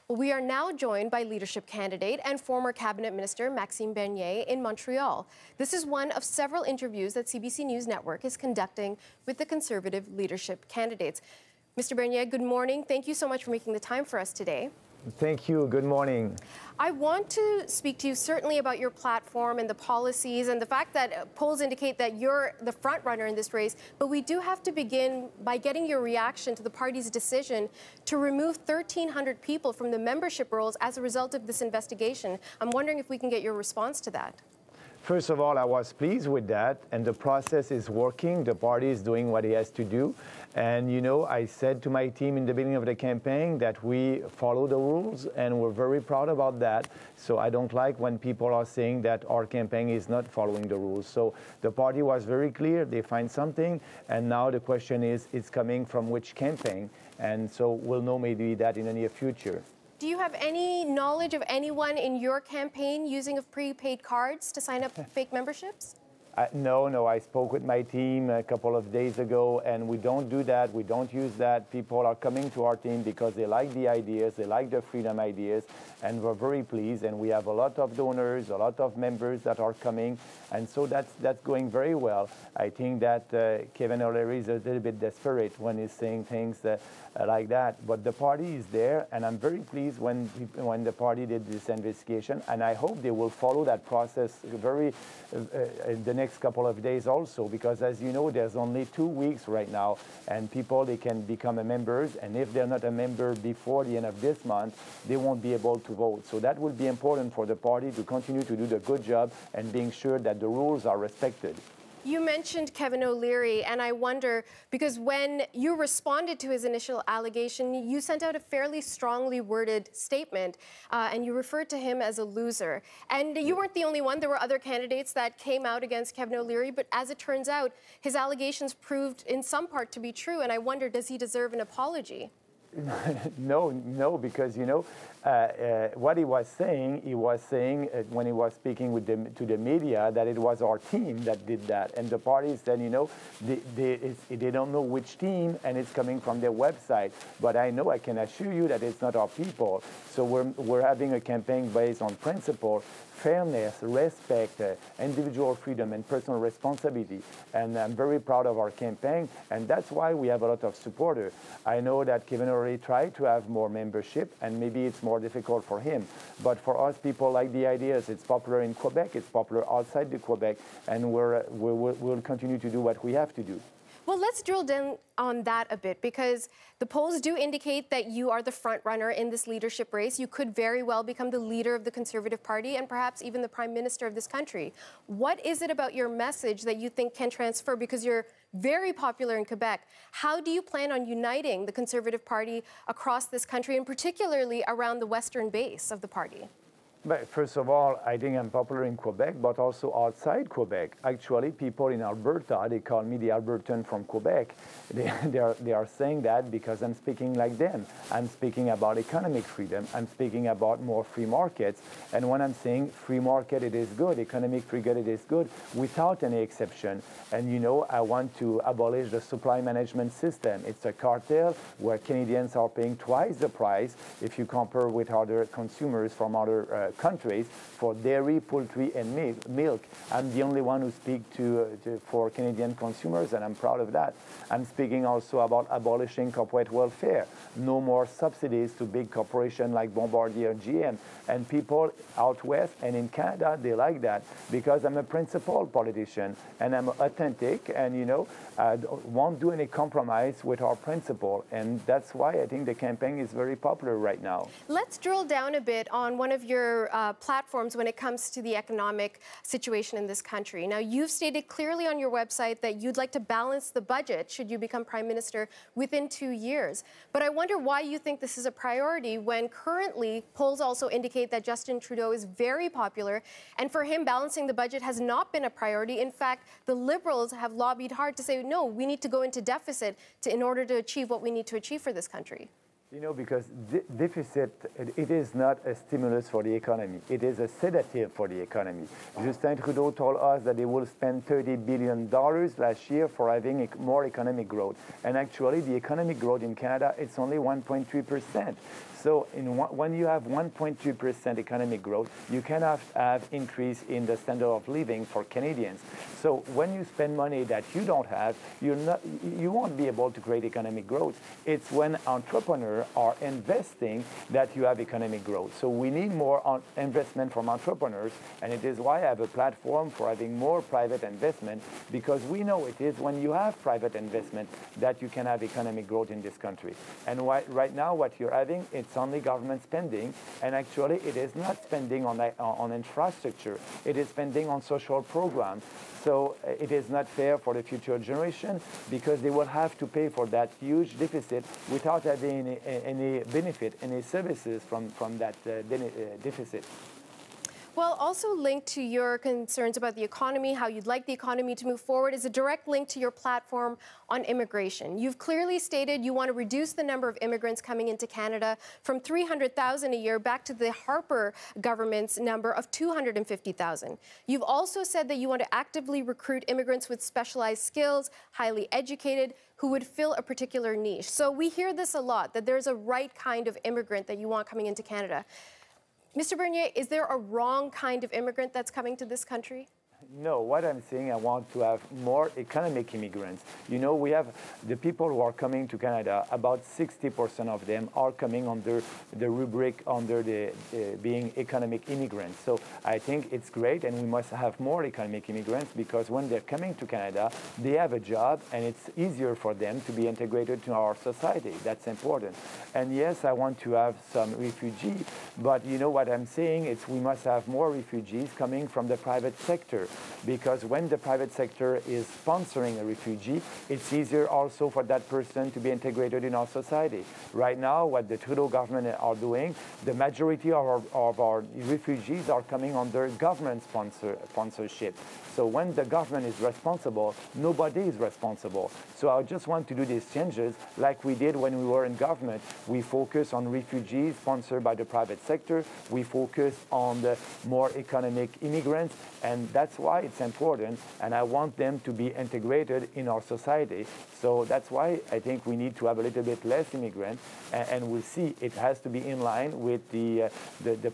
Well, we are now joined by leadership candidate and former cabinet minister Maxime Bernier in Montreal. This is one of several interviews that CBC News Network is conducting with the Conservative leadership candidates. Mr. Bernier, good morning. Thank you so much for making the time for us today. Thank you. Good morning. I want to speak to you certainly about your platform and the policies and the fact that polls indicate that you're the front runner in this race, but we do have to begin by getting your reaction to the party's decision to remove 1,300 people from the membership rolls as a result of this investigation. I'm wondering if we can get your response to that. First of all, I was pleased with that, and the process is working. The party is doing what it has to do. And, you know, I said to my team in the beginning of the campaign that we follow the rules, and we're very proud about that. So I don't like when people are saying that our campaign is not following the rules. So the party was very clear. They find something, and now the question is, it's coming from which campaign? And so we'll know maybe that in the near future. Do you have any knowledge of anyone in your campaign using of prepaid cards to sign up fake memberships? No, I spoke with my team a couple of days ago, and we don't do that. We don't use that. People are coming to our team because they like the ideas, they like the freedom ideas, and we're very pleased. And we have a lot of donors, a lot of members that are coming, and so that's going very well. I think that Kevin O'Leary is a little bit desperate when he's saying things like that, but the party is there, and I'm very pleased when the party did this investigation, and I hope they will follow that process in the next couple of days also, because as you know, there's only 2 weeks right now, and they can become members, and if they're not a member before the end of this month, they won't be able to vote. So that will be important for the party to continue to do the good job and being sure that the rules are respected. You mentioned Kevin O'Leary, and I wonder, because when you responded to his initial allegation, you sent out a fairly strongly worded statement, and you referred to him as a loser. And you weren't the only one. There were other candidates that came out against Kevin O'Leary, but as it turns out, his allegations proved in some part to be true, and I wonder, does he deserve an apology? No, because, you know, what he was saying when he was speaking to the media that it was our team that did that. And the party said, you know, they don't know which team, and it's coming from their website. But I can assure you that it's not our people. So we're having a campaign based on principle, fairness, respect, individual freedom, and personal responsibility. And I'm very proud of our campaign, and that's why we have a lot of supporters. I know that Kevin already tried to have more membership, and maybe it's more difficult for him. But for us, people like the ideas. It's popular in Quebec, it's popular outside the Quebec, and we'll continue to do what we have to do. Well, let's drill down on that a bit, because the polls do indicate that you are the front runner in this leadership race. You could very well become the leader of the Conservative Party and perhaps even the Prime Minister of this country. What is it about your message that you think can transfer? Because you're very popular in Quebec. How do you plan on uniting the Conservative Party across this country, and particularly around the western base of the party? But first of all, I think I'm popular in Quebec, but also outside Quebec. Actually, people in Alberta, they call me the Albertan from Quebec. They are saying that because I'm speaking like them. I'm speaking about economic freedom. I'm speaking about more free markets. And when I'm saying free market, it is good. Economic freedom, it is good, without any exception. And you know, I want to abolish the supply management system. It's a cartel where Canadians are paying twice the price if you compare with other consumers from other countries for dairy, poultry, and milk. I'm the only one who speaks for Canadian consumers, and I'm proud of that. I'm speaking also about abolishing corporate welfare. No more subsidies to big corporations like Bombardier and GM. And people out west and in Canada, they like that because I'm a principled politician and I'm authentic, and, you know, I won't do any compromise with our principle. And that's why I think the campaign is very popular right now. Let's drill down a bit on one of your platforms when it comes to the economic situation in this country. Now, you've stated clearly on your website that you'd like to balance the budget should you become Prime Minister within 2 years. But I wonder why you think this is a priority when currently polls also indicate that Justin Trudeau is very popular, and for him balancing the budget has not been a priority. In fact, the Liberals have lobbied hard to say, no, we need to go into deficit in order to achieve what we need to achieve for this country. You know, because deficit, it is not a stimulus for the economy. It is a sedative for the economy. Justin Trudeau told us that they will spend $30 billion last year for having more economic growth. And actually, the economic growth in Canada, it's only 1.3%. So when you have 1.2% economic growth, you cannot have increase in the standard of living for Canadians. So when you spend money that you don't have, you won't be able to create economic growth. It's when entrepreneurs are investing that you have economic growth. So we need more investment from entrepreneurs, and it is why I have a platform for having more private investment, because we know it is when you have private investment that you can have economic growth in this country. And right now what you're having, it's only government spending, and actually it is not spending on infrastructure, it is spending on social programs. So it is not fair for the future generation, because they will have to pay for that huge deficit without having any benefit, any services from that deficit. Well, also linked to your concerns about the economy, how you'd like the economy to move forward, is a direct link to your platform on immigration. You've clearly stated you want to reduce the number of immigrants coming into Canada from 300,000 a year back to the Harper government's number of 250,000. You've also said that you want to actively recruit immigrants with specialized skills, highly educated, who would fill a particular niche. So we hear this a lot, that there's a right kind of immigrant that you want coming into Canada. Mr. Bernier, is there a wrong kind of immigrant that's coming to this country? No, what I'm saying, I want to have more economic immigrants. You know, we have the people who are coming to Canada, about 60% of them are coming under the rubric under the being economic immigrants. So I think it's great, and we must have more economic immigrants, because when they're coming to Canada, they have a job, and it's easier for them to be integrated to our society. That's important. And yes, I want to have some refugees, but you know what I'm saying, it's we must have more refugees coming from the private sector. Because when the private sector is sponsoring a refugee, it's easier also for that person to be integrated in our society. Right now, what the Trudeau government are doing, the majority of our refugees are coming under government sponsorship. So when the government is responsible, nobody is responsible. So I just want to do these changes like we did when we were in government. We focus on refugees sponsored by the private sector. We focus on the more economic immigrants, and that's why it's important, and I want them to be integrated in our society. So that's why I think we need to have a little bit less immigrants, and we'll see. It has to be in line with the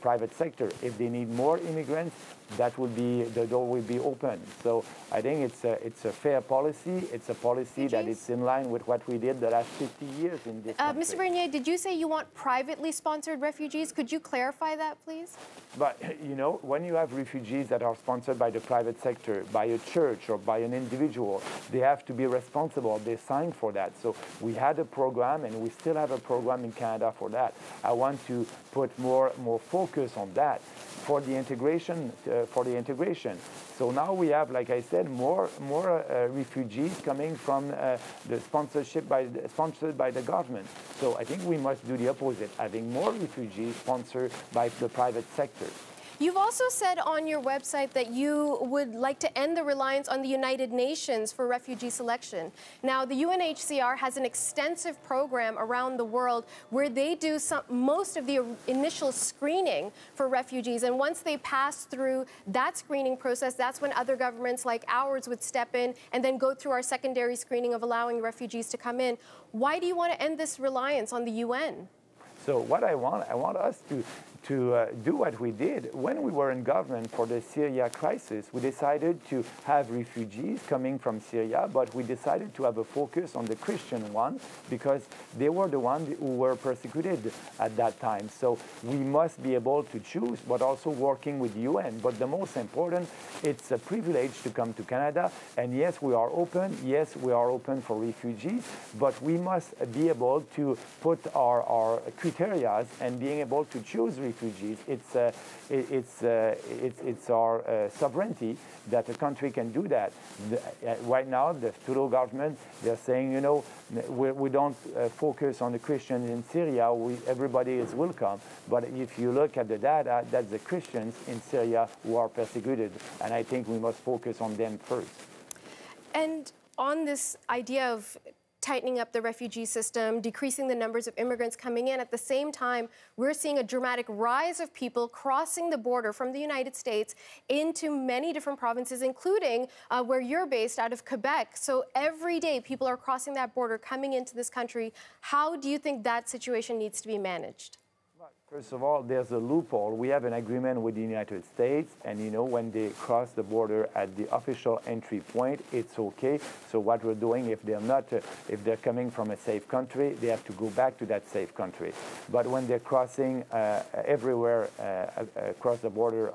private sector. If they need more immigrants, that will be, the door will be open. So I think it's a fair policy. It's a policy that is in line with what we did the last 50 years in this country. Mr. Bernier, did you say you want privately sponsored refugees? Could you clarify that, please? But, you know, when you have refugees that are sponsored by the private sector, by a church or by an individual, they have to be responsible. They signed for that. So we had a program, and we still have a program in Canada for that. I want to put more focus on that for the integration. So now we have, like I said, more refugees coming from the sponsored by the government. So I think we must do the opposite, having more refugees sponsored by the private sector. You've also said on your website that you would like to end the reliance on the United Nations for refugee selection. Now, the UNHCR has an extensive program around the world where they do most of the initial screening for refugees. And once they pass through that screening process, that's when other governments like ours would step in and then go through our secondary screening of allowing refugees to come in. Why do you want to end this reliance on the UN? So what I want us to do what we did when we were in government for the Syria crisis. We decided to have refugees coming from Syria, but we decided to have a focus on the Christian one, because they were the ones who were persecuted at that time. So we must be able to choose, but also working with the UN. But the most important, it's a privilege to come to Canada. And yes, we are open. Yes, we are open for refugees, but we must be able to put our criteria and being able to choose refugees. It's our sovereignty that a country can do that. Right now, the Trudeau government, they're saying, you know, we don't focus on the Christians in Syria. Everybody is welcome. But if you look at the data, that's the Christians in Syria who are persecuted. And I think we must focus on them first. And on this idea of tightening up the refugee system, decreasing the numbers of immigrants coming in. At the same time, we're seeing a dramatic rise of people crossing the border from the United States into many different provinces, including where you're based, out of Quebec. So every day, people are crossing that border, coming into this country. How do you think that situation needs to be managed? First of all, there's a loophole. We have an agreement with the United States, and when they cross the border at the official entry point, it's okay. So what we're doing, if they're coming from a safe country, they have to go back to that safe country. But when they're crossing everywhere across the border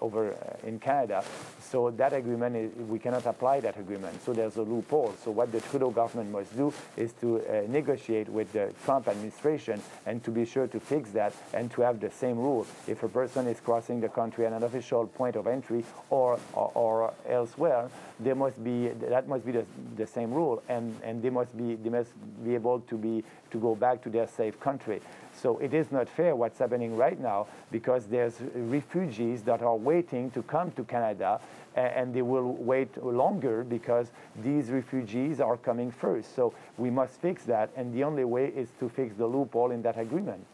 over in Canada, so that agreement, we cannot apply that agreement. So there's a loophole. So what the Trudeau government must do is to negotiate with the Trump administration and to be sure to fix that, and to have the same rule. If a person is crossing the country at an official point of entry or elsewhere, that must be the same rule, and they must be able to go back to their safe country. So it is not fair what's happening right now, because there's refugees that are waiting to come to Canada, and they will wait longer because these refugees are coming first. So we must fix that, and the only way is to fix the loophole in that agreement.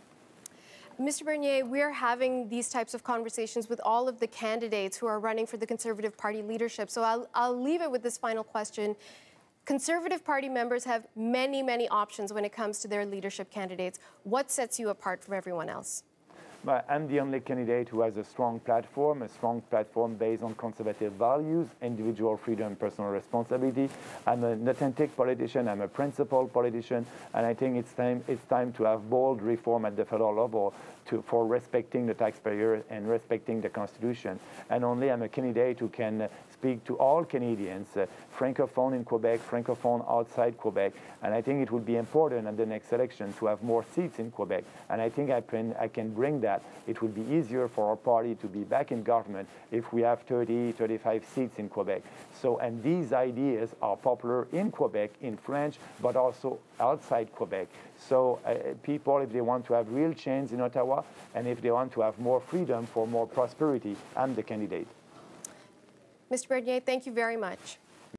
Mr. Bernier, we're having these types of conversations with all of the candidates who are running for the Conservative Party leadership. So I'll leave it with this final question. Conservative Party members have many, many options when it comes to their leadership candidates. What sets you apart from everyone else? But I'm the only candidate who has a strong platform based on conservative values, individual freedom, personal responsibility. I'm an authentic politician, I'm a principled politician, and I think it's time to have bold reform at the federal level for respecting the taxpayer and respecting the Constitution. And only I'm a candidate who can speak to all Canadians, francophone in Quebec, francophone outside Quebec, and I think it would be important at the next election to have more seats in Quebec, and I think I can bring that. It would be easier for our party to be back in government if we have 30, 35 seats in Quebec. So, and these ideas are popular in Quebec, in French, but also outside Quebec. So people, if they want to have real change in Ottawa, and if they want to have more freedom for more prosperity, I'm the candidate. Mr. Bernier, thank you very much.